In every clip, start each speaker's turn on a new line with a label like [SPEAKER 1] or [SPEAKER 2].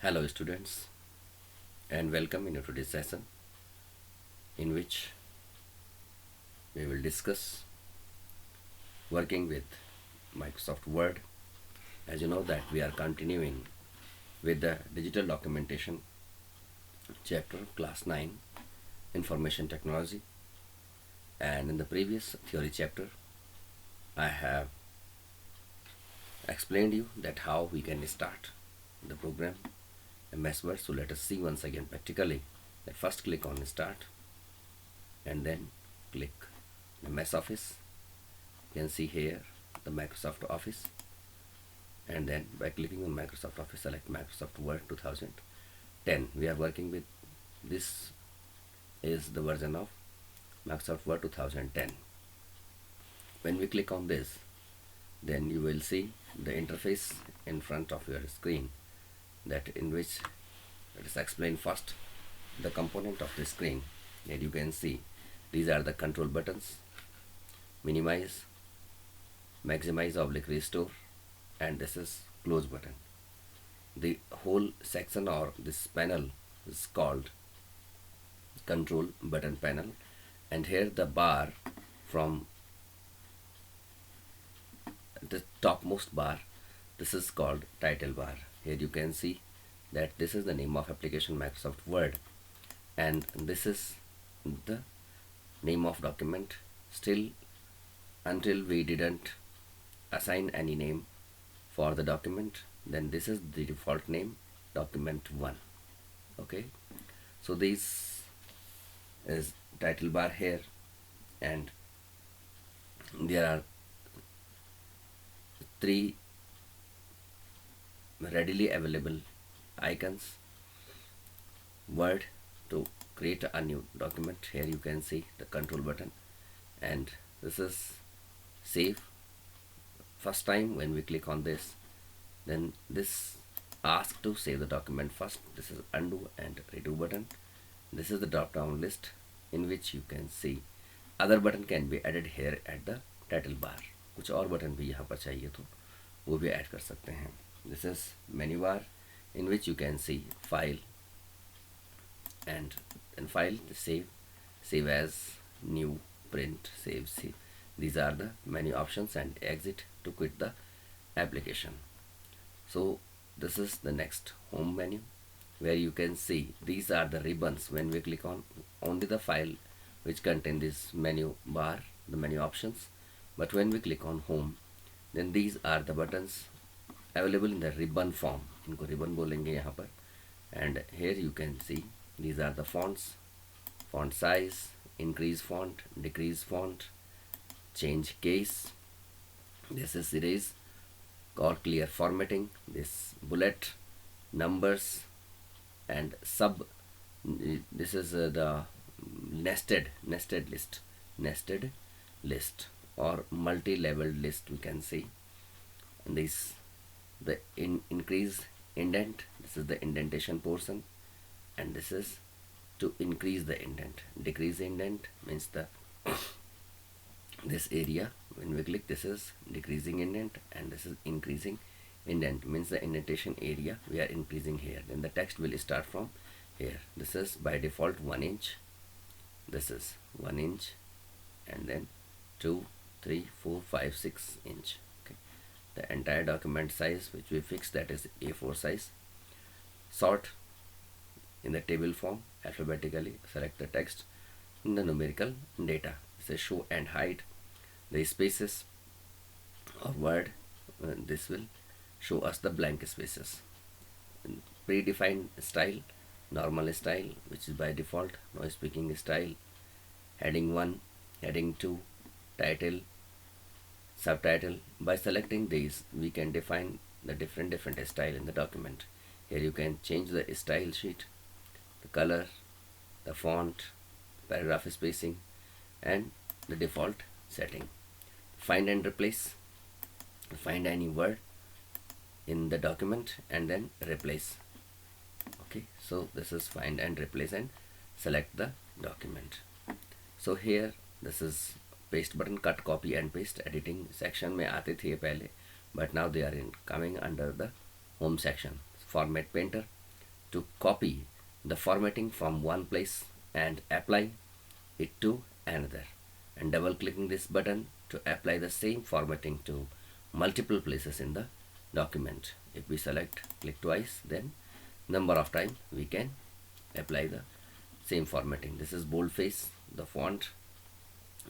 [SPEAKER 1] Hello students, and welcome in today's session in which we will discuss working with Microsoft Word. As you know that we are continuing with the digital documentation chapter class 9 information technology, and in the previous theory chapter I have explained you that how we can start the program MS Word. So let us see once again practically that first click on start and then click MS Office. You can see here the Microsoft Office, and then by clicking on Microsoft Office select Microsoft Word 2010. We are working with this is the version of Microsoft Word 2010. When we click on this, then you will see the interface in front of your screen, that in which let us explain first the component of the screen. Here you can see these are the control buttons: minimize, maximize oblique restore, and this is close button. The whole section or this panel is called control button panel, and here the bar from the topmost bar, this is called title bar. Here you can see that this is the name of application Microsoft Word, and this is the name of document. Still until we didn't assign any name for the document, then this is the default name, document 1. Okay, so this is title bar here, and there are 3 readily available icons. Word to create a new document. Here you can see the control button, and this is save. First time when we click on this, then this asks to save the document first. This is undo and redo button. This is the drop down list in which you can see other button can be added here at the title bar. कुछ और button भी यहाँ पर चाहिए तो वो भी add कर सकते हैं. This is menu bar in which you can see file, and in file save as, new, print, save. These are the menu options, and exit to quit the application. So this is the next home menu, where you can see these are the ribbons. When we click on only the file which contain this menu bar, the menu options, but when we click on home, then these are the buttons available in the ribbon form. इनको ribbon बोलेंगे यहाँ पर. And here you can see these are the fonts: font size, increase font, decrease font, change case, this is erase or clear formatting, this bullet, numbers, and sub. This is the nested list or multi-leveled list, we can see. And this the increase indent, this is the indentation portion, and this is to increase the indent. Decrease indent means the this area. When we click, this is decreasing indent, and this is increasing indent means the indentation area we are increasing here. Then the text will start from here. This is by default 1 inch. This is 1 inch, and then 2, 3, 4, 5, 6 inch. Okay, the entire document size which we fixed, that is A4 size. Sort in the table form alphabetically. Select the text in the numerical data. This is show and hide the spaces of word. This will show us the blank spaces. Predefined style, normal style, which is by default, no speaking style, heading 1, heading 2, title, subtitle. By selecting these, we can define the different style in the document. Here you can change the style sheet, the color, the font, paragraph spacing, and the default setting. Find and replace. Find any word in the document and then replace. Okay, so this is find and replace, and select the document. So here this is paste button, cut, copy and paste. Editing section में आते थे पहले, but now they are coming under the home section. Format painter, to copy the formatting from one place and apply it to another, and double clicking this button to apply the same formatting to multiple places in the document. If we click twice, then number of times we can apply the same formatting. This is boldface, the font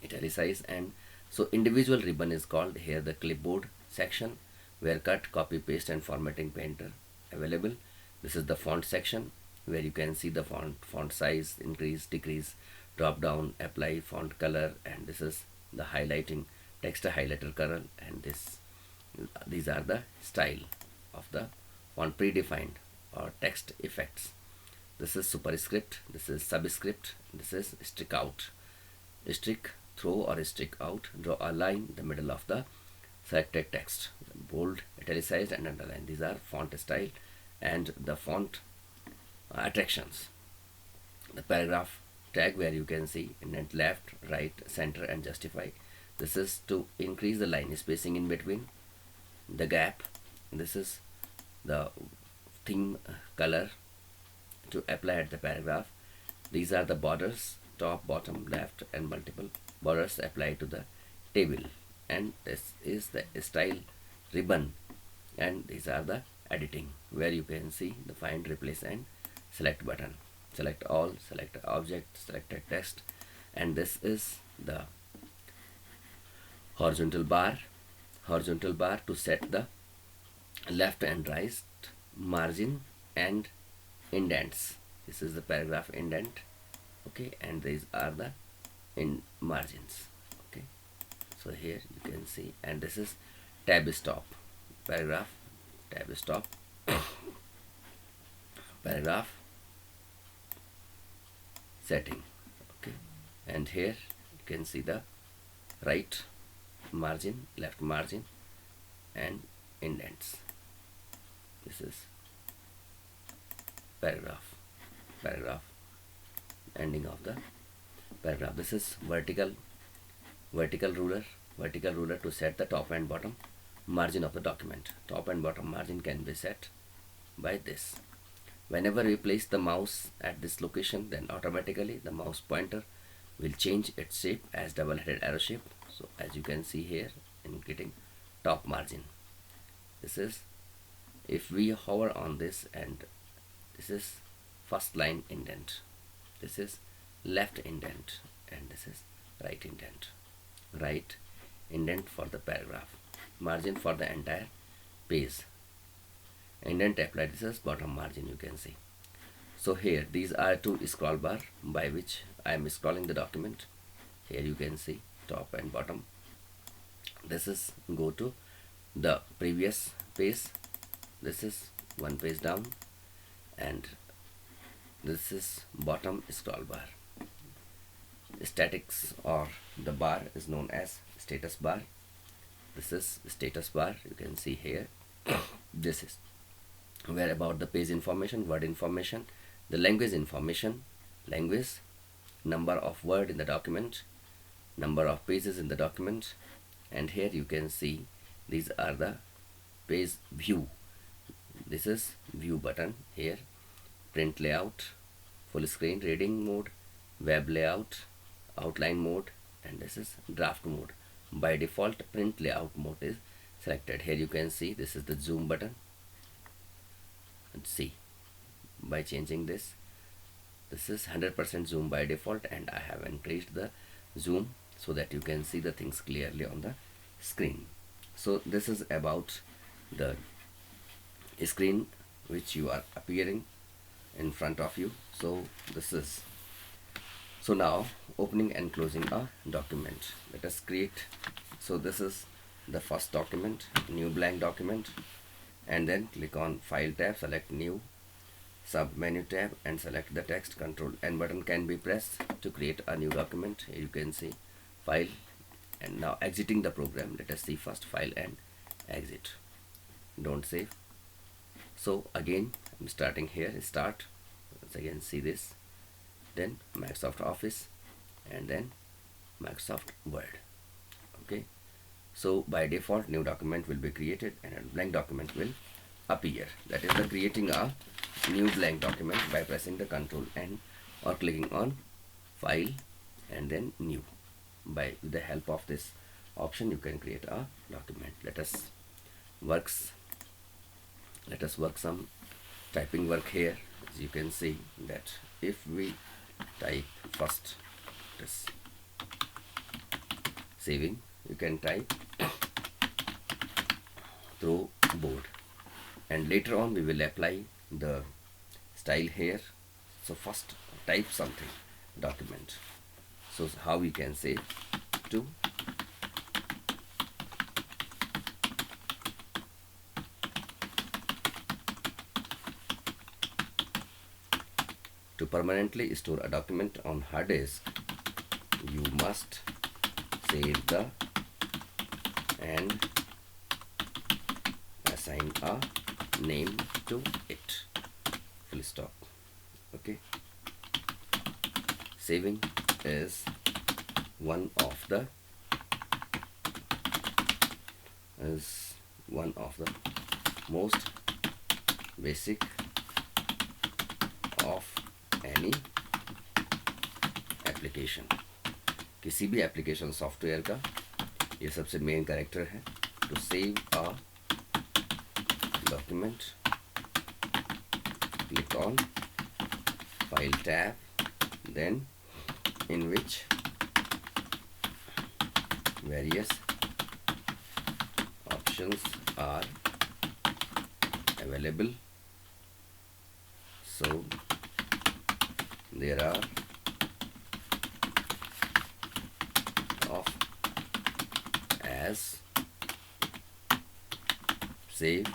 [SPEAKER 1] italicized, and so individual ribbon is called here the clipboard section, where cut, copy, paste and formatting painter available. This is the font section, where you can see the font size, increase, decrease, drop down, apply font color, and this is the highlighting text highlighter color, and these are the style of the font predefined or text effects. This is superscript, this is subscript, this is stick out, stick through or stick out, draw a line in the middle of the selected text, bold, italicized and underline. These are font style and the font attractions. The paragraph tag, where you can see indent left, right, center and justify. This is to increase the line spacing in between the gap. This is the theme color to apply at the paragraph. These are the borders, top, bottom, left and multiple borders apply to the table, and this is the style ribbon, and these are the editing, where you can see the find, replace and select button. Select all, select object, selected text, and this is the horizontal bar to set the left and right margin and indents. This is the paragraph indent, okay, and these are the in margins, okay. So here you can see, and this is tab stop, paragraph tab stop, paragraph setting, okay, and here you can see the right margin, left margin and indents. This is paragraph ending of the paragraph. This is vertical ruler to set the top and bottom margin of the document. Top and bottom margin can be set by this. Whenever we place the mouse at this location, then automatically the mouse pointer will change its shape as double-headed arrow shape. So as you can see here, in getting top margin, this is, if we hover on this, and this is first line indent, this is left indent, and this is right indent. Right indent for the paragraph, margin for the entire page, indent applied. This is bottom margin, you can see. So here these are two scroll bar by which I am scrolling the document. Here you can see top and bottom. This is go to the previous page, this is one page down, and this is bottom scroll bar. Statics or the bar is known as status bar. This is status bar, you can see here. This is where about the page information, word information, the language information, language, number of word in the document, number of pages in the document, and here you can see these are the page view. This is view button here, print layout, full screen reading mode, web layout, outline mode, and this is draft mode. By default print layout mode is selected. Here you can see this is the zoom button, and see by changing this is 100% zoom by default, and I have increased the zoom so that you can see the things clearly on the screen. So this is about the screen which you are appearing in front of you. So this is, so now opening and closing a document. Let us create, so this is the first document, new blank document, and then click on file tab, select new, sub menu tab and select the text. Control N button can be pressed to create a new document. Here you can see file, and now exiting the program. Let us see first file and exit, don't save. So again I'm starting here, start, once again see this, then Microsoft Office, and then Microsoft Word, okay. So by default new document will be created and a blank document will appear. That is the creating a new blank document by pressing the Ctrl N or clicking on File and then New. By the help of this option, you can create a document. Let us work some typing work here. As you can see that if we type first this saving, you can type through board, and later on we will apply the style here. So first type something, document. So how we can say to permanently store a document on hard disk, you must save the and assign a name to it. Full stop. Okay. Saving is one of the most basic of any application. किसी भी application software का ये सबसे main character है. To save a document, click on file tab, then in which various options are available. So there are of as save,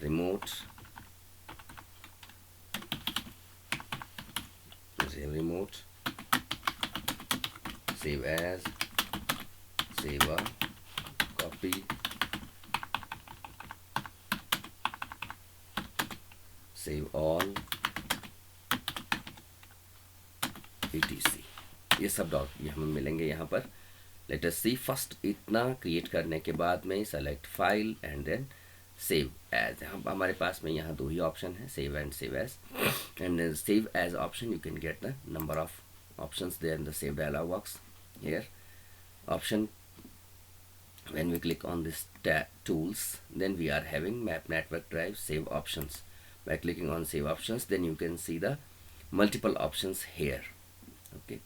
[SPEAKER 1] remote, save as, save a copy, save all, etc. ये सब dot ये हमें मिलेंगे यहाँ पर. Let us see. First इतना create करने के बाद में select file and then save as. हमारे पास में यहाँ दो ही ऑप्शन है, save and save as. And save as option, you can get the number of options there in the save dialog box. Here option, when we click on this tools, then we are having map network drive save options. By clicking on save options, then you can see the multiple options here. Okay,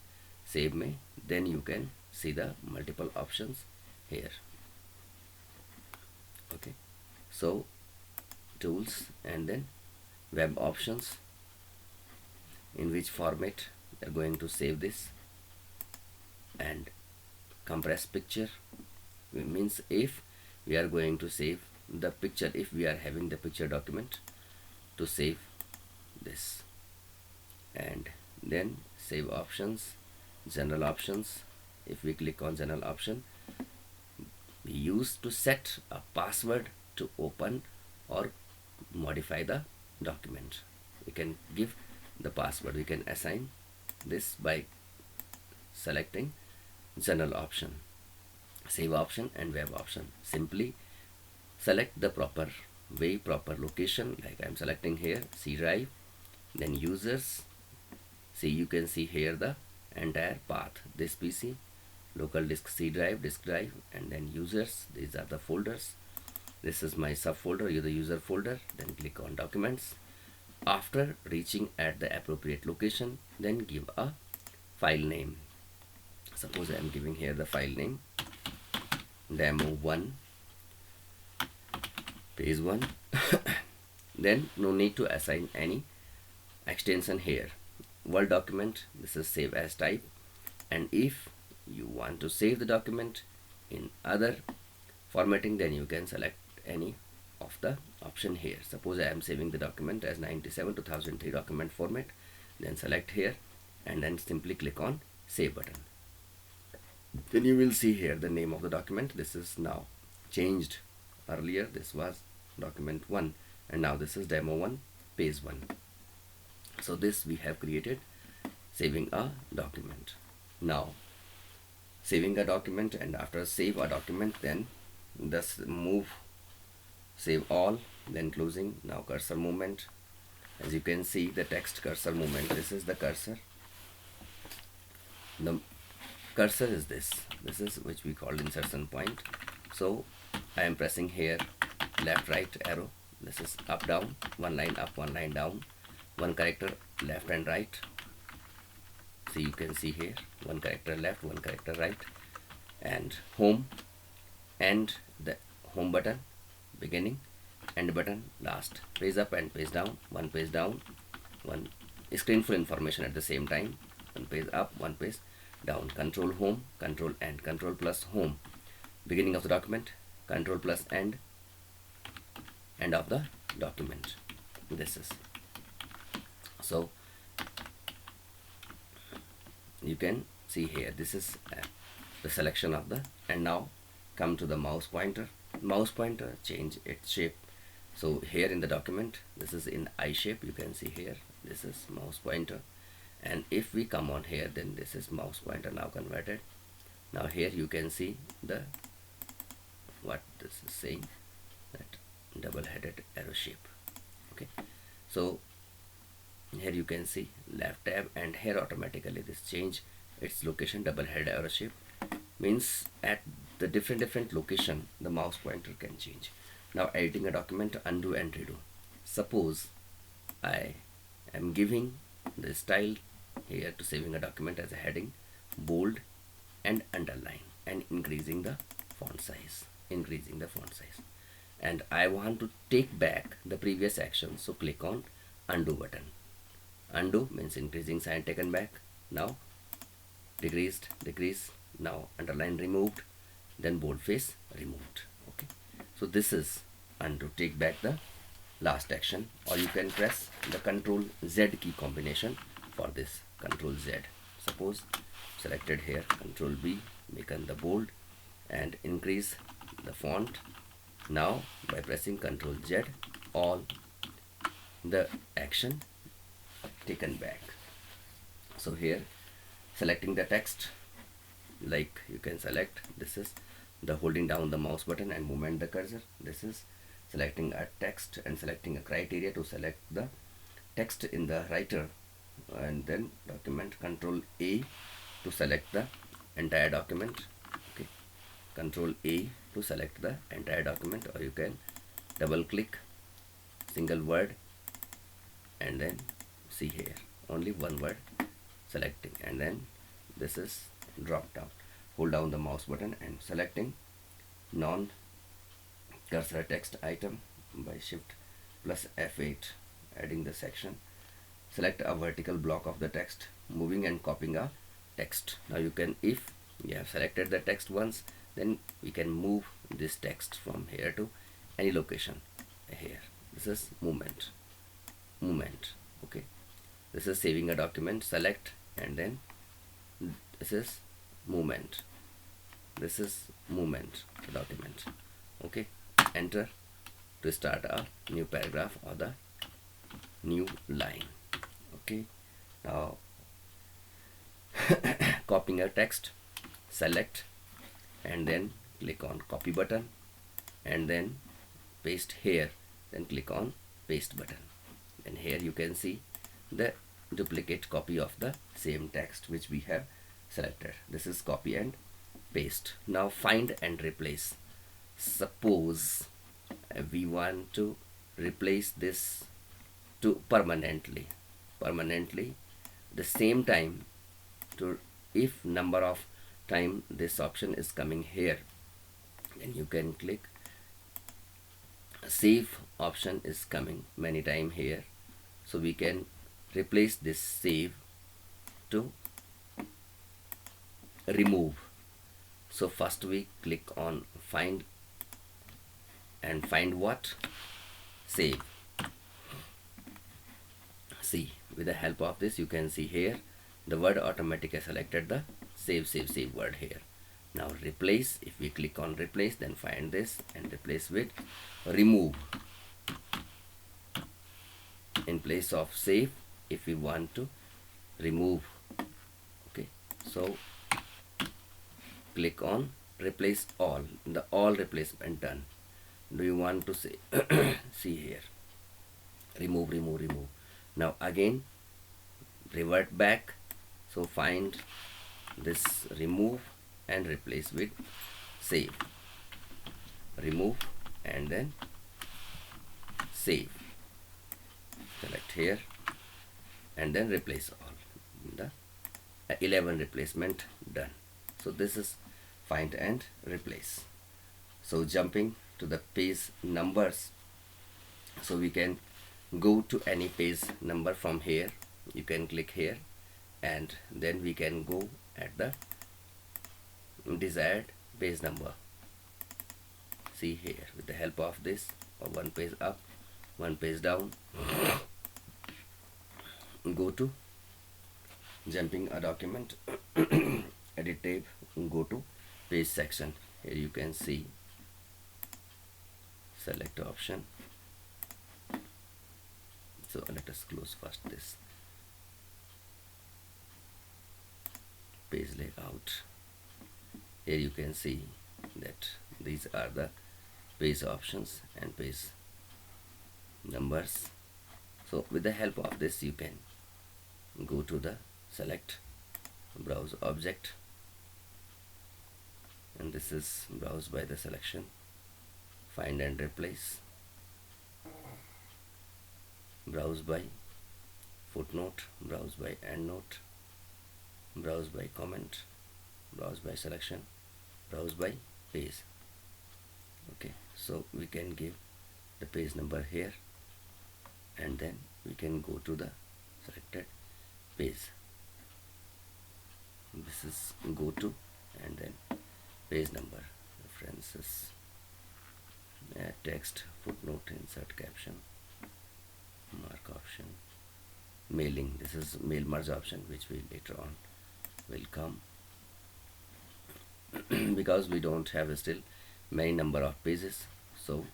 [SPEAKER 1] save me, then you can see the multiple options here. Okay, so tools and then web options, in which format we are going to save this, and compress picture means if we are going to save the picture, if we are having the picture document, to save this. And then save options, general options. If we click on general option, we use to set a password to open or modify the document. We can give the password, we can assign this by selecting general option, save option and web option. Simply select the proper way, proper location, like I am selecting here C drive, then users. See, you can see here the entire path, this PC, local disk C drive, disk drive, and then users. These are the folders. This is my subfolder, the user folder. Then click on documents. After reaching at the appropriate location, then give a file name. Suppose I am giving here the file name demo1 page 1. Then no need to assign any extension here. Word document, this is save as type. And if you want to save the document in other formatting, then you can select any of the option here. Suppose I am saving the document as 97/2003 document format, then select here and then simply click on save button. Then you will see here the name of the document. This is now changed. Earlier this was document 1 and now this is demo1 page 1. So this we have created, saving a document. Now saving a document, and after save a document, then just move save all then closing. Now cursor movement. As you can see, the text cursor movement, this is the cursor. The cursor is this is which we call insertion point. So I am pressing here left right arrow. This is up down, one line up, one line down, one character left and right. So you can see here one character left, one character right, and home, and the home button beginning, end button last, page up and page down, one page down, one screen full information at the same time, one page up, one page down, control home, control end, control plus home, beginning of the document, control plus end of the document. This is, so you can see here, this is the selection of the, and now come to the mouse pointer. Mouse pointer change its shape. So here in the document, this is in I shape, you can see here, this is mouse pointer, and if we come on here, then this is mouse pointer now converted. Now here you can see the, what this is saying, that double-headed arrow shape. Okay, so here you can see left tab, and here automatically this change its location. Double-headed arrow shape means at the different location the mouse pointer can change. Now editing a document, undo and redo. Suppose I am giving the style here to saving a document as a heading, bold and underline, and increasing the font size, and I want to take back the previous action. So click on undo button. Undo means increasing sign taken back. Now decreased, decrease. Now underline removed, then boldface removed. Okay, so this is undo, take back the last action, or you can press the Control Z key combination for this. Control Z. Suppose selected here, Control B, make the bold and increase the font. Now by pressing Control Z, all the action taken back. So here selecting the text, like you can select, this is the holding down the mouse button and movement the cursor. This is selecting a text and selecting a criteria to select the text in the writer, and then document, Control A to select the entire document. Okay, Control A to select the entire document, or you can double click single word and then see here only one word selecting, and then this is drop down, hold down the mouse button and selecting non cursor text item by shift plus F8, adding the section, select a vertical block of the text, moving and copying a text. Now you can, if you have selected the text once, then we can move this text from here to any location here. This is movement. Okay, this is saving a document, select, and then this is movement, document. Okay, enter to start a new paragraph or the new line. Okay, now copying a text, select and then click on copy button, and then paste here, then click on paste button, and here you can see the duplicate copy of the same text which we have selected. This is copy and paste. Now find and replace. Suppose we want to replace this to permanently the same time, to if number of time this option is coming here, then you can click save option is coming many time here, so we can replace this save to remove. So first we click on find, and find what? Save. See, with the help of this you can see here the word automatically selected the save word here. Now replace, if we click on replace, then find this and replace with remove in place of save if we want to remove. Okay, so click on replace all, the all replacement done. do you want to say? See here, remove, remove, remove. Now again revert back. So find this remove and replace with save. Remove and then save. Select here and then replace all. The 11 replacement done. So this is find and replace. So jumping to the page numbers, so we can go to any page number from here. You can click here and then we can go at the desired page number. See here, with the help of this, or one page up, one page down, go to jumping a document, edit tab, go to page section. Here you can see, select option. So let us close first this page layout. Here you can see that these are the page options and page numbers. So with the help of this you can go to the select browse object, and this is browse by the selection, find and replace, browse by footnote, browse by endnote, browse by comment, browse by selection, browse by page. Okay, so we can give the page number here and then we can go to the selected page. This is go to and then page number, references, text, footnote, insert caption, mark option, mailing. This is mail merge option which we later on will come because we don't have still many number of pages, so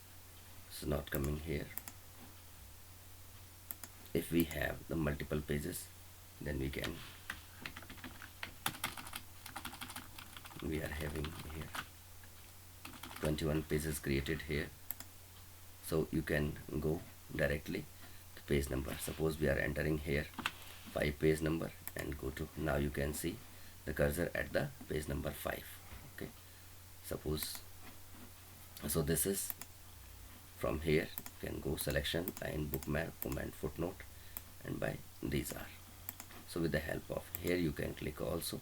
[SPEAKER 1] it's not coming here. If we have the multiple pages, then we are having here 21 pages created here, so you can go directly to page number. Suppose we are entering here 5 page number and go to, now you can see the cursor at the page number 5. Okay, suppose, so this is from here you can go selection, line, bookmark, comment, footnote, and by these are. So with the help of here you can click also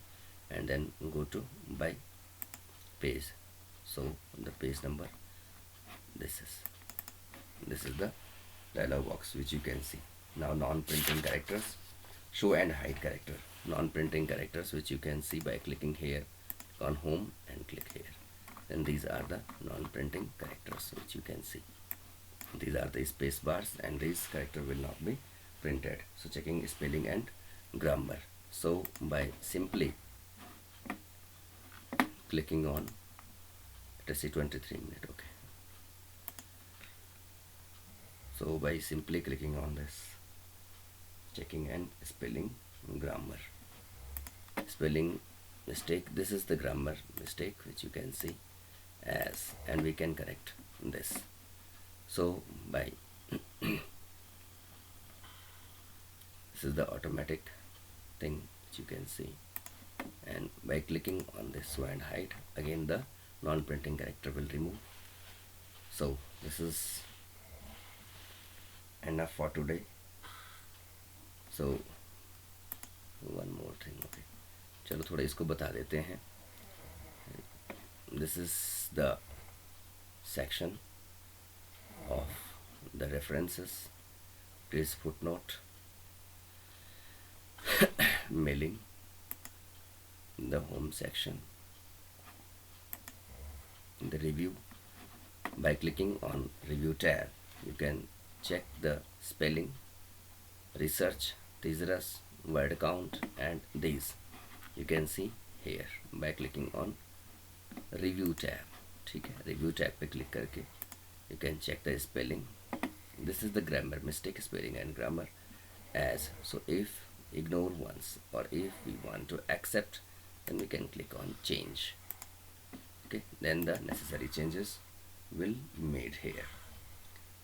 [SPEAKER 1] and then go to by page. So the page number, this is the dialog box which you can see. Now non-printing characters, show and hide character, non-printing characters, which you can see by clicking here on home and click here. Then these are the non-printing characters which you can see. These are the space bars and these character will not be printed. So checking spelling and grammar. So by simply clicking on, let us say 23 minutes. Okay, so by simply clicking on this, checking and spelling grammar, spelling mistake, this is the grammar mistake which you can see as, and we can correct this. So by this is the automatic thing which you can see, and by clicking on this show and hide, again the non-printing character will remove. So this is enough for today. So one more thing. Okay, चलो थोड़ा इसको बता देते हैं. This is the section of the references, place, footnote, mailing, the home section, the review. By clicking on review tab you can check the spelling, research, thesaurus, word count, and these you can see here by clicking on review tab. ठीक है, review tab पे click करके you can check the spelling. This is the grammar mistake, spelling and grammar as. So if ignore once, or if we want to accept, then we can click on change. Okay, then the necessary changes will made here.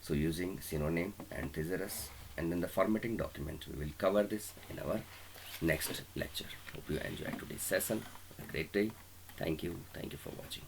[SPEAKER 1] So using synonym and thesaurus and then the formatting document, we will cover this in our next lecture. Hope you enjoyed today's session. Have a great day. Thank you for watching.